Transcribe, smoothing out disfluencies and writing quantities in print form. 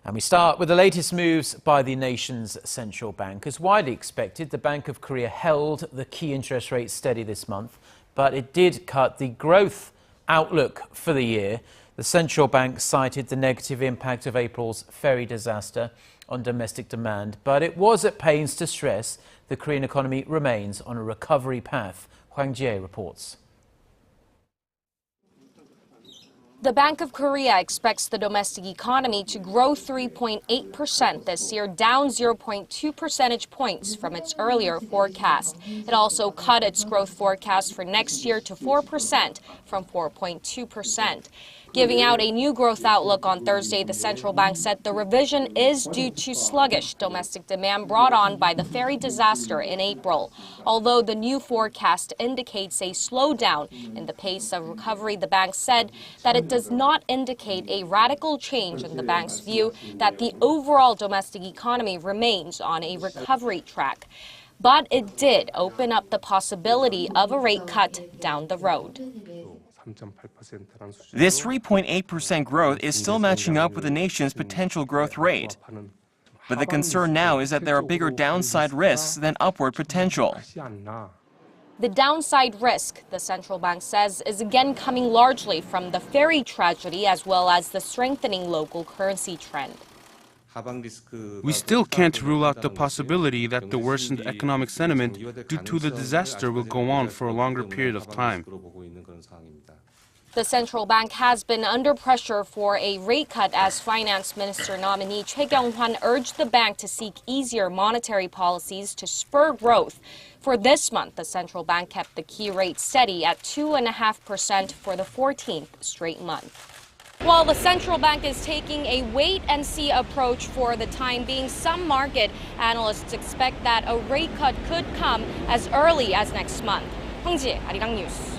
And we start with the latest moves by the nation's central bank. As widely expected, the Bank of Korea held the key interest rate steady this month, but it did cut the growth outlook for the year. The central bank cited the negative impact of April's ferry disaster on domestic demand, but it was at pains to stress the Korean economy remains on a recovery path. Hwang Ji-hye reports. The Bank of Korea expects the domestic economy to grow 3.8% this year, down 0.2 percentage points from its earlier forecast. It also cut its growth forecast for next year to 4% from 4.2%. Giving out a new growth outlook on Thursday, the central bank said the revision is due to sluggish domestic demand brought on by the ferry disaster in April. Although the new forecast indicates a slowdown in the pace of recovery, the bank said that it does not indicate a radical change in the bank's view that the overall domestic economy remains on a recovery track. But it did open up the possibility of a rate cut down the road. This 3.8% growth is still matching up with the nation's potential growth rate. But the concern now is that there are bigger downside risks than upward potential. The downside risk, the central bank says, is again coming largely from the ferry tragedy as well as the strengthening local currency trend. We still can't rule out the possibility that the worsened economic sentiment due to the disaster will go on for a longer period of time. The central bank has been under pressure for a rate cut as Finance Minister nominee Choi Kyung-hwan urged the bank to seek easier monetary policies to spur growth. For this month, the central bank kept the key rate steady at 2.5% for the 14th straight month. While the central bank is taking a wait-and-see approach for the time being, some market analysts expect that a rate cut could come as early as next month. Hwang Ji-hye, Arirang News.